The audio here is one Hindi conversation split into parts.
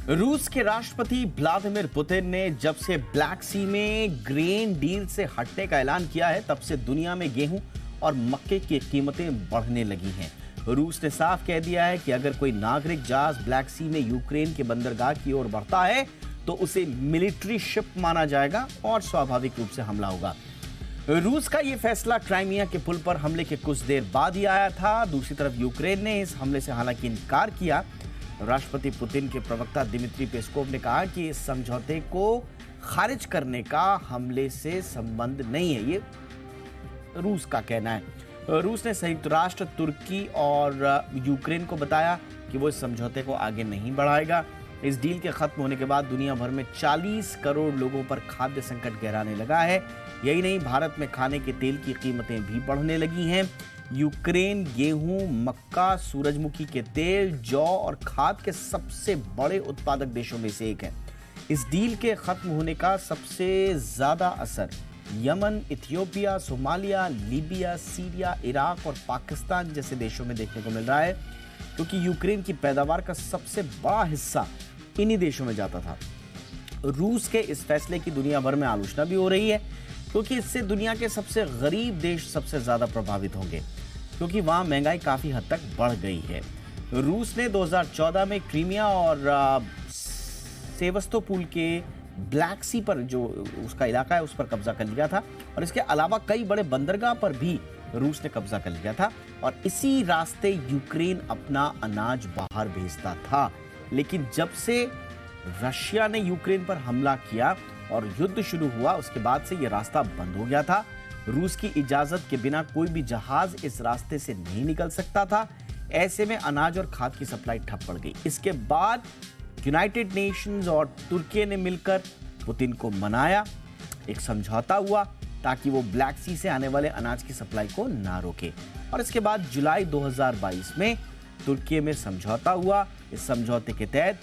रूस के राष्ट्रपति व्लादिमीर पुतिन ने जब से ब्लैक सी में ग्रेन डील से हटने का ऐलान किया है, तब से दुनिया में गेहूं और मक्के की कीमतें बढ़ने लगी हैं। रूस ने साफ कह दिया है कि अगर कोई नागरिक जहाज ब्लैक सी में यूक्रेन के बंदरगाह की ओर बढ़ता है तो उसे मिलिट्री शिप माना जाएगा और स्वाभाविक रूप से हमला होगा। रूस का यह फैसला क्राइमिया के पुल पर हमले के कुछ देर बाद ही आया था। दूसरी तरफ यूक्रेन ने इस हमले से हालांकि इनकार किया। राष्ट्रपति पुतिन के प्रवक्ता दिमित्री पेस्कोव ने कहा कि इस समझौते को खारिज करने का हमले से संबंध नहीं है, ये रूस का कहना है। रूस ने संयुक्त राष्ट्र, तुर्की और यूक्रेन को बताया कि वो इस समझौते को आगे नहीं बढ़ाएगा। इस डील के खत्म होने के बाद दुनिया भर में 40 करोड़ लोगों पर खाद्य संकट गहराने लगा है। यही नहीं, भारत में खाने के तेल की कीमतें भी बढ़ने लगी हैं। यूक्रेन गेहूं, मक्का, सूरजमुखी के तेल, जौ और खाद के सबसे बड़े उत्पादक देशों में से एक है। इस डील के खत्म होने का सबसे ज्यादा असर Yemen, Ethiopia, Somalia, Libya, Syria, Iraq और पाकिस्तान जैसे देशों में देखने को मिल रहा है, क्योंकि यूक्रेन की पैदावार का सबसे बड़ा हिस्सा इन्हीं देशों में जाता था। रूस के इस फैसले की दुनिया भर में आलोचना भी हो रही है, क्योंकि इससे दुनिया के सबसे गरीब देश सबसे ज्यादा प्रभावित होंगे, क्योंकि वहां महंगाई काफी हद तक बढ़ गई है। रूस ने 2014 में क्रीमिया और सेवस्तोपोल के ब्लैक सी पर जो उसका इलाका है उस पर कब्जा कर लिया था, और इसके अलावा कई बड़े बंदरगाह पर भी रूस ने कब्जा कर लिया था, और इसी रास्ते यूक्रेन अपना अनाज बाहर भेजता था। लेकिन जब से रशिया ने यूक्रेन पर हमला किया और युद्ध शुरू हुआ, उसके बाद से यह रास्ता बंद हो गया था। रूस की इजाजत के बिना कोई भी जहाज इस रास्ते से नहीं निकल सकता था। ऐसे में अनाज और खाद की सप्लाई ठप पड़ गई। इसके बाद यूनाइटेड नेशंस और तुर्की ने मिलकर पुतिन को मनाया, एक समझौता हुआ ताकि वो ब्लैक सी से आने वाले अनाज की सप्लाई को ना रोके। और इसके बाद जुलाई 2022 में तुर्की में समझौता हुआ। इस समझौते के तहत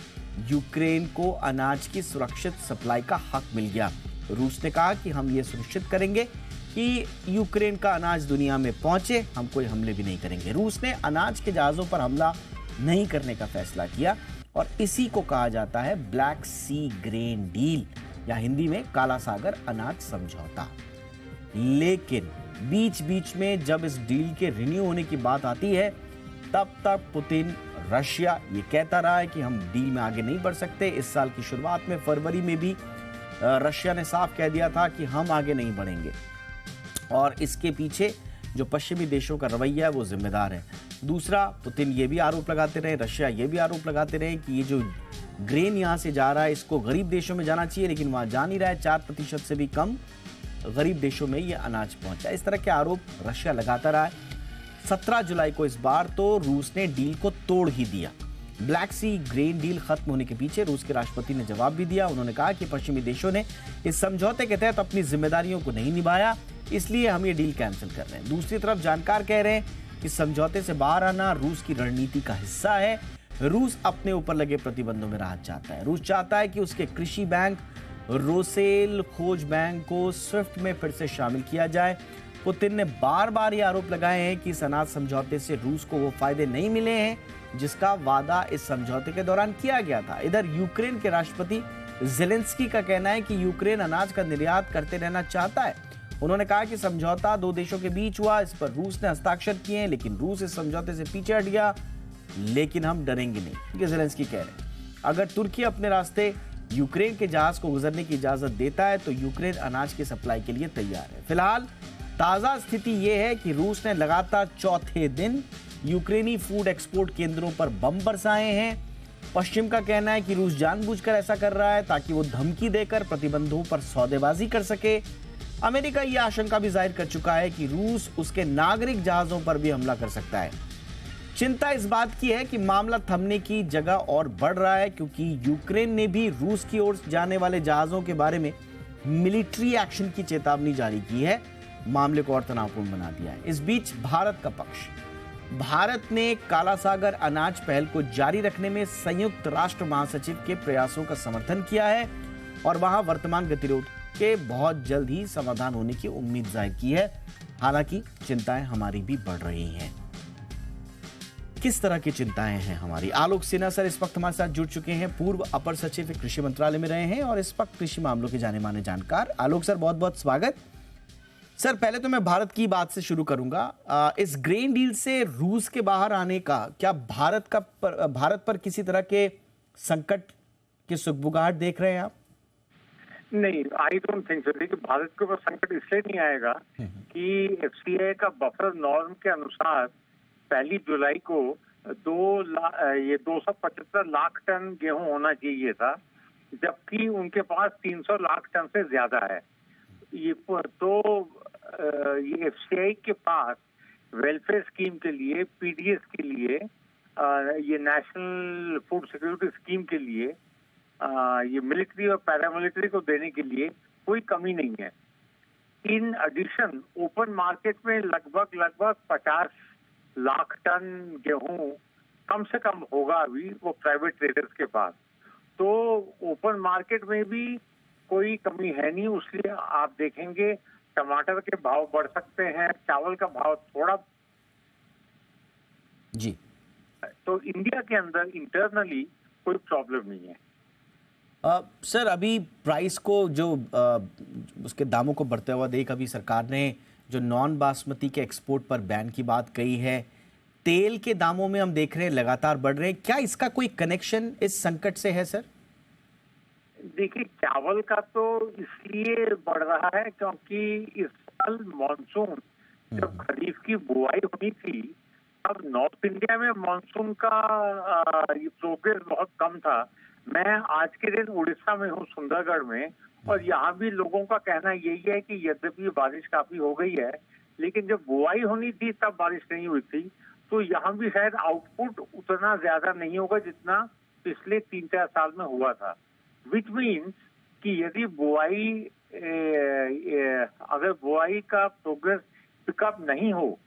यूक्रेन को अनाज की सुरक्षित सप्लाई का हक मिल गया। रूस ने कहा कि हम ये सुनिश्चित करेंगे कि यूक्रेन का अनाज दुनिया में पहुंचे, हम कोई हमले भी नहीं करेंगे। रूस ने अनाज के जहाजों पर हमला नहीं करने का फैसला किया, और इसी को कहा जाता है ब्लैक सी ग्रेन डील, या हिंदी में काला सागर अनाज समझौता। लेकिन बीच बीच में जब इस डील के रिन्यू होने की बात आती है, तब तक पुतिन, रशिया ये कहता रहा है कि हम डील में आगे नहीं बढ़ सकते। इस साल की शुरुआत में फरवरी में भी रशिया ने साफ कह दिया था कि हम आगे नहीं बढ़ेंगे, और इसके पीछे जो पश्चिमी देशों का रवैया है वो जिम्मेदार है। दूसरा, पुतिन ये भी आरोप लगाते रहे, रशिया ये भी आरोप लगाते रहे कि ये जो ग्रेन यहाँ से जा रहा है इसको गरीब देशों में जाना चाहिए, लेकिन वहाँ जा नहीं रहा है। 4% से भी कम गरीब देशों में ये अनाज पहुंचा। इस तरह के आरोप रशिया लगाता रहा है। 17 जुलाई को इस बार तो रूस ने डील को तोड़ ही दिया। ब्लैक सी ग्रेन डील खत्म होने के पीछे रूस के राष्ट्रपति ने जवाब भी दिया। उन्होंने कहा कि पश्चिमी देशों ने इस समझौते के तहत अपनी जिम्मेदारियों को नहीं निभाया, इसलिए हम ये डील कैंसिल कर रहे हैं। दूसरी तरफ जानकार कह रहे हैं कि समझौते से बाहर आना रूस की रणनीति का हिस्सा है। रूस अपने ऊपर लगे प्रतिबंधों में राहत चाहता है। रूस चाहता है कि उसके कृषि बैंक रोसेल खोज बैंक को स्विफ्ट में फिर से शामिल किया जाए। पुतिन ने बार बार ये आरोप लगाए हैं कि इस अनाज समझौते से रूस को वो फायदे नहीं मिले हैं जिसका वादा इस समझौते के दौरान किया गया था। इधर यूक्रेन के राष्ट्रपति ज़ेलेंस्की का कहना है कि यूक्रेन अनाज का निर्यात करते रहना चाहता है। उन्होंने कहा कि समझौता दो देशों के बीच हुआ, इस पर रूस ने हस्ताक्षर किए हैं, लेकिन रूस इस समझौते से पीछे हट गया। लेकिन हम डरेंगे नहीं, ये ज़ेलेंस्की कह रहे हैं। अगर तुर्की अपने रास्ते यूक्रेन के जहाज को गुजरने की इजाजत देता है तो यूक्रेन अनाज की सप्लाई के लिए तैयार है। फिलहाल ताजा स्थिति यह है कि रूस ने लगातार चौथे दिन यूक्रेनी फूड एक्सपोर्ट केंद्रों पर बम बरसाए हैं। पश्चिम का कहना है कि रूस जानबूझकर ऐसा कर रहा है ताकि वो धमकी देकर प्रतिबंधों पर सौदेबाजी कर सके। अमेरिका यह आशंका भी जाहिर कर चुका है कि रूस उसके नागरिक जहाजों पर भी हमला कर सकता है। चिंता इस बात की है कि मामला थमने की जगह और बढ़ रहा है, क्योंकि यूक्रेन ने भी रूस की ओर जाने वाले जहाजों के बारे में मिलिट्री एक्शन की चेतावनी जारी की है। मामले को और तनावपूर्ण बना दिया है। इस बीच भारत का पक्ष, भारत ने काला सागर अनाज पहल को जारी रखने में संयुक्त राष्ट्र महासचिव के प्रयासों का समर्थन किया है, और वहां वर्तमान गतिरोध के बहुत जल्द ही समाधान होने की उम्मीद जाहिर की है। हालांकि चिंताएं हमारी भी बढ़ रही हैं। किस तरह की चिंताएं हैं हमारी। आलोक सिन्हा सर इस वक्त हमारे साथ जुड़ चुके हैं, पूर्व अपर सचिव कृषि मंत्रालय में रहे हैं और इस वक्त कृषि मामलों के जाने माने जानकार। आलोक सर बहुत बहुत स्वागत। सर पहले तो मैं भारत की बात से शुरू करूंगा। इस ग्रेन डील से रूस के बाहर आने का क्या भारत पर किसी तरह के संकट की सुगबुगाहट देख रहे हैं आप? नहीं, आई डोंट थिंक सो। देखिए, भारत के ऊपर संकट इसलिए नहीं आएगा कि एफसीआई का बफर नॉर्म के अनुसार 1 जुलाई को 275 लाख टन गेहूं होना चाहिए था, जबकि उनके पास 300 लाख टन से ज्यादा है। ये एफसीआई के पास वेलफेयर स्कीम के लिए, पीडीएस के लिए, ये नेशनल फूड सिक्योरिटी स्कीम के लिए, ये मिलिट्री और पैरामिलिट्री को देने के लिए कोई कमी नहीं है। इन एडिशन ओपन मार्केट में लगभग 50 लाख टन गेहूं कम से कम होगा अभी वो प्राइवेट ट्रेडर्स के पास। तो ओपन मार्केट में भी कोई कमी है नहीं, इसलिए आप देखेंगे टमाटर के भाव बढ़ सकते हैं, चावल का भाव थोड़ा जी। तो इंडिया के अंदर इंटरनली कोई प्रॉब्लम नहीं है। सर अभी प्राइस को जो उसके दामों को बढ़ते हुआ देख, अभी सरकार ने जो नॉन बासमती के एक्सपोर्ट पर बैन की बात कही है, तेल के दामों में हम देख रहे हैं लगातार बढ़ रहे हैं, क्या इसका कोई कनेक्शन इस संकट से है सर? देखिए, चावल का तो इसलिए बढ़ रहा है क्योंकि इस साल मानसून, जब खरीफ की बुआई होनी थी, अब नॉर्थ इंडिया में मानसून का प्रोग्रेस बहुत कम था। मैं आज के दिन उड़ीसा में हूँ, सुंदरगढ़ में, और यहाँ भी लोगों का कहना यही है कि यद्यपि बारिश काफी हो गई है, लेकिन जब बुआई होनी थी तब बारिश नहीं हुई थी। तो यहाँ भी शायद आउटपुट उतना ज्यादा नहीं होगा जितना पिछले 3-4 साल में हुआ था। विच मीन्स कि यदि अगर बुआई का प्रोग्रेस पिकअप नहीं हो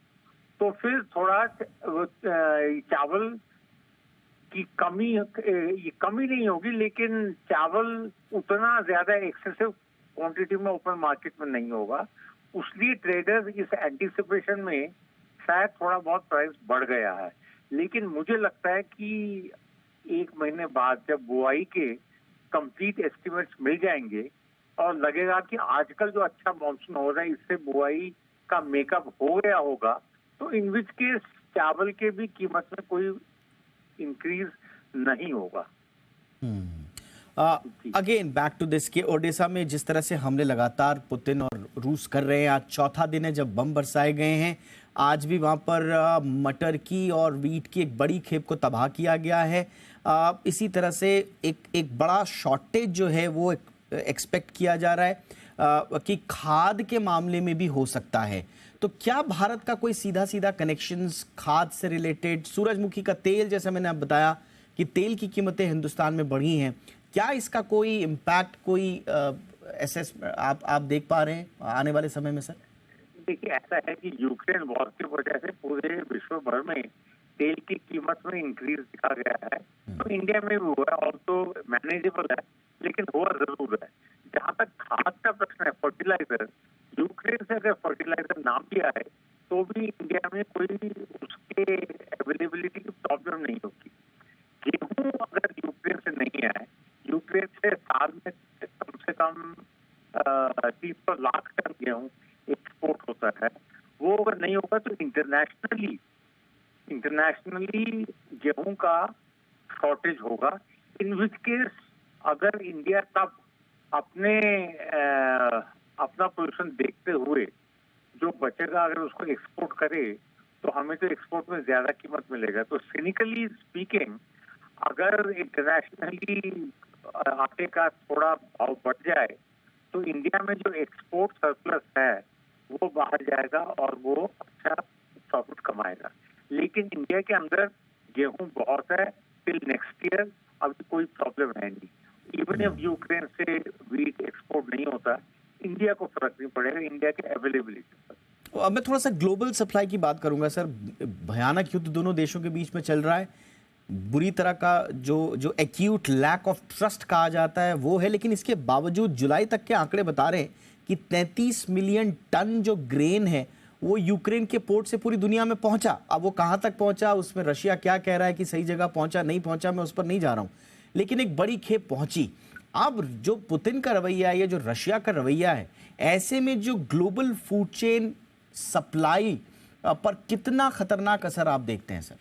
तो फिर थोड़ा चावल की कमी नहीं होगी, लेकिन चावल उतना ज्यादा एक्सेसिव क्वांटिटी में ओपन मार्केट में नहीं होगा। उसलिए ट्रेडर्स इस एंटीसिपेशन में शायद थोड़ा बहुत प्राइस बढ़ गया है। लेकिन मुझे लगता है कि 1 महीने बाद जब बुआई के कंप्लीट एस्टिमेट्स मिल जाएंगे और लगेगा कि आजकल जो अच्छा मॉनसून हो रहा है इससे बुआई का मेकअप हो गया होगा, तो इन विच केस चावल के भी कीमत में कोई इंक्रीज नहीं होगा। अगेन बैक टू दिस के ओडिशा में जिस तरह से हमले लगातार पुतिन और रूस कर रहे हैं, आज चौथा दिन है जब बम बरसाए गए हैं। आज भी वहां पर मटर की और वीट की एक बड़ी खेप को तबाह किया गया है। इसी तरह से एक बड़ा शॉर्टेज जो है वो एक्सपेक्ट किया जा रहा है कि खाद के मामले में भी हो सकता है। तो क्या भारत का कोई सीधा कनेक्शंस खाद से रिलेटेड, सूरजमुखी का तेल, जैसे मैंने आप बताया कि तेल की कीमतें हिंदुस्तान में बढ़ी हैं, क्या इसका कोई इम्पैक्ट, कोई आप देख पा रहे हैं आने वाले समय में सर? देखिए, ऐसा है कि यूक्रेन वॉर की वजह से पूरे विश्व भर में तेल की कीमत में इंक्रीज दिखा गया है। तो इंडिया में भी हुआ और तो मैनेजेबल है, लेकिन हुआ जरूर है। जहाँ तक खाद का प्रश्न है, फर्टिलाइजर, यूक्रेन से अगर फर्टिलाइजर ना भी आए तो भी इंडिया में कोई उसके अवेलेबिलिटी की प्रॉब्लम नहीं होगी। गेहूं अगर यूक्रेन से नहीं आए, यूक्रेन से साल में कम 300 लाख टन गेहूं एक्सपोर्ट होता है, वो अगर नहीं होगा तो इंटरनेशनली गेहूं का शॉर्टेज होगा। इन विच केस अगर इंडिया तब अपना पोजीशन देखते हुए जो बचेगा अगर उसको एक्सपोर्ट करे तो हमें तो एक्सपोर्ट में ज्यादा कीमत मिलेगा। तो सिनिकली स्पीकिंग, अगर इंटरनेशनली आटे का थोड़ा भाव बढ़ जाए तो इंडिया में जो एक्सपोर्ट सरप्लस है वो बाहर जाएगा और वो अच्छा प्रॉफिट कमाएगा। लेकिन इंडिया के अंदर गेहूं बहुत है, टिल नेक्स्ट ईयर अभी कोई प्रॉब्लम है नहीं। इवन इफ यूक्रेन से वीट एक्सपोर्ट नहीं होता, इंडिया को फर्क नहीं पड़ेगा इंडिया के अवेलेबिलिटी पर। अब मैं थोड़ा सा ग्लोबल सप्लाई की बात करूंगा सर। भयानक युद्ध दोनों देशों के बीच में चल रहा है, बुरी तरह का जो एक्यूट लैक ऑफ ट्रस्ट कहा जाता है वो है, लेकिन इसके बावजूद जुलाई तक के आंकड़े बता रहे हैं कि 33 मिलियन टन जो ग्रेन है वो यूक्रेन के पोर्ट से पूरी दुनिया में पहुंचा। अब वो कहां तक पहुंचा, उसमें रशिया क्या कह रहा है कि सही जगह पहुंचा नहीं पहुंचा, मैं उस पर नहीं जा रहा हूं, लेकिन एक बड़ी खेप पहुंची। अब जो पुतिन का रवैया है, ये जो रशिया का रवैया है, ऐसे में जो ग्लोबल फूड चेन सप्लाई पर कितना खतरनाक असर आप देखते हैं सर?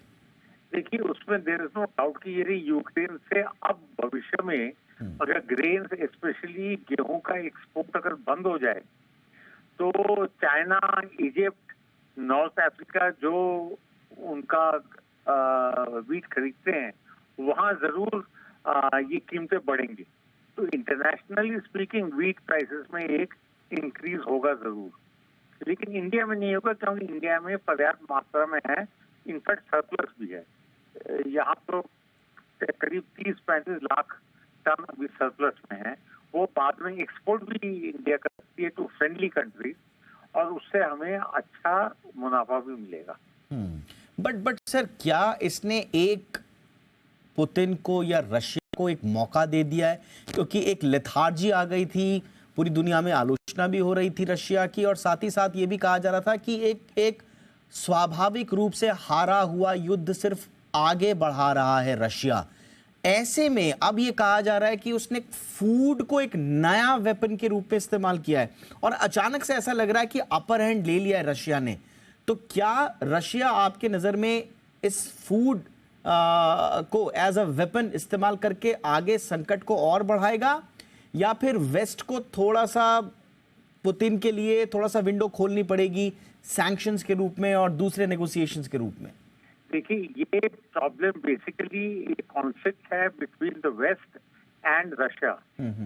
देखिए, उसमें देयर इज नो डाउट कि यदि यूक्रेन से अब भविष्य में अगर ग्रेन स्पेशली गेहूं का एक्सपोर्ट अगर बंद हो जाए तो चाइना, इजिप्ट, नॉर्थ अफ्रीका जो उनका वीट खरीदते हैं वहां जरूर ये कीमतें बढ़ेंगी। तो इंटरनेशनली स्पीकिंग वीट प्राइसेस में एक इंक्रीज होगा जरूर, लेकिन इंडिया में नहीं होगा क्योंकि इंडिया में पर्याप्त मात्रा में है, इनफैक्ट सरप्लस भी है। यहाँ तो करीब 30-35 लाख टन अभी सरप्लस में है। वो बाद में एक्सपोर्ट भी इंडिया करती है टू फ्रेंडली कंट्रीज और उससे हमें अच्छा मुनाफा भी मिलेगा। बट सर, क्या इसने एक पुतिन को या रशिया को एक मौका दे दिया है? क्योंकि एक लेथार्जी आ गई थी, पूरी दुनिया में आलोचना भी हो रही थी रशिया की, और साथ ही साथ ये भी कहा जा रहा था कि एक स्वाभाविक रूप से हारा हुआ युद्ध सिर्फ आगे बढ़ा रहा है रशिया। ऐसे में अब ये कहा जा रहा है कि उसने फूड को एक नया वेपन के रूप में इस्तेमाल किया है और अचानक से ऐसा लग रहा है कि अपर हैंड ले लिया है रशिया ने। तो क्या रशिया आपके नजर में इस फूड को एज अ वेपन इस्तेमाल करके आगे संकट को और बढ़ाएगा, या फिर वेस्ट को थोड़ा सा पुतिन के लिए थोड़ा सा विंडो खोलनी पड़ेगी सैंक्शंस के रूप में और दूसरे नेगोशिएशंस के रूप में? देखिए, ये प्रॉब्लम बेसिकली कॉन्फ्लिक्ट है between the West and Russia.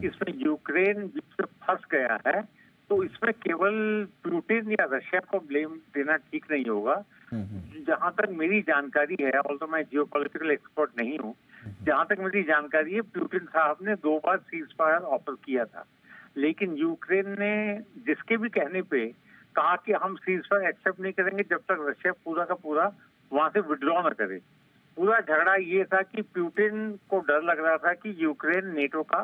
इसमें यूक्रेन बीच में फंस गया है, तो इसमें केवल पुतिन या रशिया को ब्लेम देना ठीक नहीं होगा। जहां तक मेरी जानकारी है, और तो मैं जियोपॉलिटिकल एक्सपर्ट नहीं हूँ, जहां तक मेरी जानकारी है पुतिन साहब ने 2 बार सीज फायर ऑफर किया था, लेकिन यूक्रेन ने जिसके भी कहने पे कहा कि हम सीज फायर एक्सेप्ट नहीं करेंगे जब तक रशिया पूरा का पूरा वहां से विड्रॉ न करे। पूरा झगड़ा ये था कि पुतिन को डर लग रहा था कि यूक्रेन नेटो का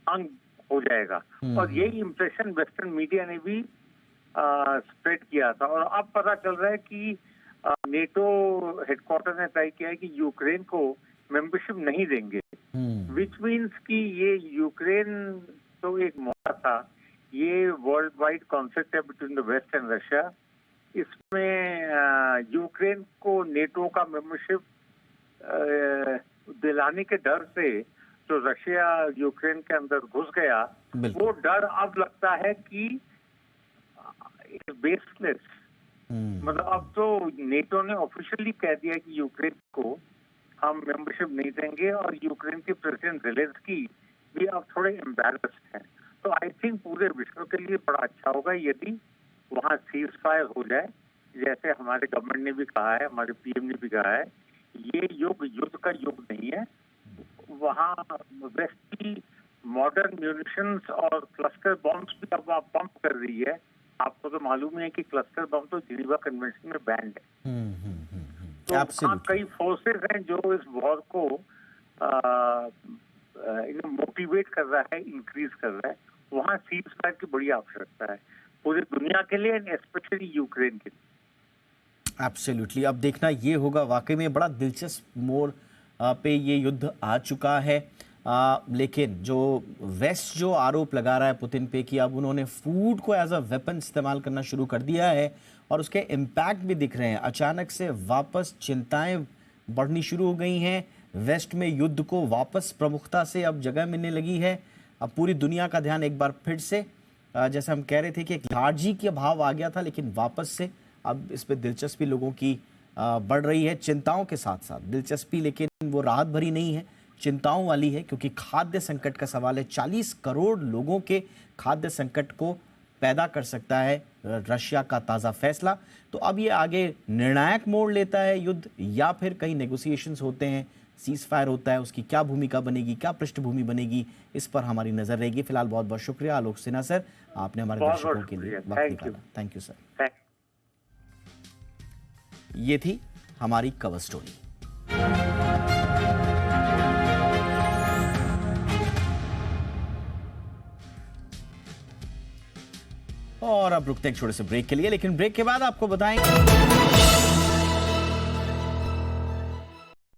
अंग हो जाएगा, और यही इंप्रेशन वेस्टर्न मीडिया ने भी स्प्रेड किया था। और अब पता चल रहा है कि नेटो हेडक्वार्टर ने तय किया है कि यूक्रेन को मेंबरशिप नहीं देंगे, विच मीन्स कि ये यूक्रेन तो एक मौका था। ये वर्ल्ड वाइड कॉन्फ्लिक्ट है between the West and Russia. इसमें यूक्रेन को नेटो का मेंबरशिप दिलाने के डर से जो रशिया यूक्रेन के अंदर घुस गया, वो डर अब लगता है कि बेसलेस। मतलब अब तो नेटो ने ऑफिशियली कह दिया कि यूक्रेन को हम मेंबरशिप नहीं देंगे, और यूक्रेन के प्रेसिडेंट ज़ेलेंस्की भी अब थोड़े एम्बैरेस्ड हैं। तो आई थिंक पूरे विश्व के लिए बड़ा अच्छा होगा यदि वहाँ सीज फायर हो जाए, जैसे हमारे गवर्नमेंट ने भी कहा है, हमारे पीएम ने भी कहा है। ये युद्ध का युग नहीं है। वहाँ वेस्ट की मॉडर्न म्यूनिशंस और क्लस्टर बॉम्ब्स भी अब पंप कर रही है। आपको तो मालूम है कि क्लस्टर बम तो जिनेवा कन्वेंशन में बैंड है। तो वहाँ कई फोर्सेस हैं जो इस वॉर को मोटिवेट कर रहा है, इंक्रीज कर रहा है। वहाँ सीज फायर की बड़ी आवश्यकता है पूरी दुनिया के लिए, एंड स्पेशली यूक्रेन के लिए। एब्सोल्युटली। अब देखना ये होगा, वाकई में बड़ा दिलचस्प मोड़ पे ये युद्ध आ चुका है। लेकिन जो वेस्ट जो आरोप लगा रहा है पुतिन पे कि अब उन्होंने फूड को एज अ वेपन इस्तेमाल करना शुरू कर दिया है और उसके इम्पैक्ट भी दिख रहे हैं, अचानक से वापस चिंताएं बढ़नी शुरू हो गई हैं। वेस्ट में युद्ध को वापस प्रमुखता से अब जगह मिलने लगी है। अब पूरी दुनिया का ध्यान एक बार फिर से, जैसे हम कह रहे थे कि एक लार्जी का भाव आ गया था, लेकिन वापस से अब इस पर दिलचस्पी लोगों की बढ़ रही है, चिंताओं के साथ साथ दिलचस्पी, लेकिन वो राहत भरी नहीं है, चिंताओं वाली है, क्योंकि खाद्य संकट का सवाल है। 40 करोड़ लोगों के खाद्य संकट को पैदा कर सकता है रशिया का ताज़ा फैसला। तो अब ये आगे निर्णायक मोड़ लेता है युद्ध, या फिर कहीं नेगोशिएशंस होते हैं, सीज फायर होता है, उसकी क्या भूमिका बनेगी, क्या पृष्ठभूमि बनेगी, इस पर हमारी नजर रहेगी। फिलहाल बहुत बहुत शुक्रिया आलोक सिन्हा सर, आपने हमारे दर्शकों के लिए वक्त निकाला। Thank you sir. ये थी हमारी कवर स्टोरी। और अब रुकते हैं एक छोटे से ब्रेक के लिए, लेकिन ब्रेक के बाद आपको बताएंगे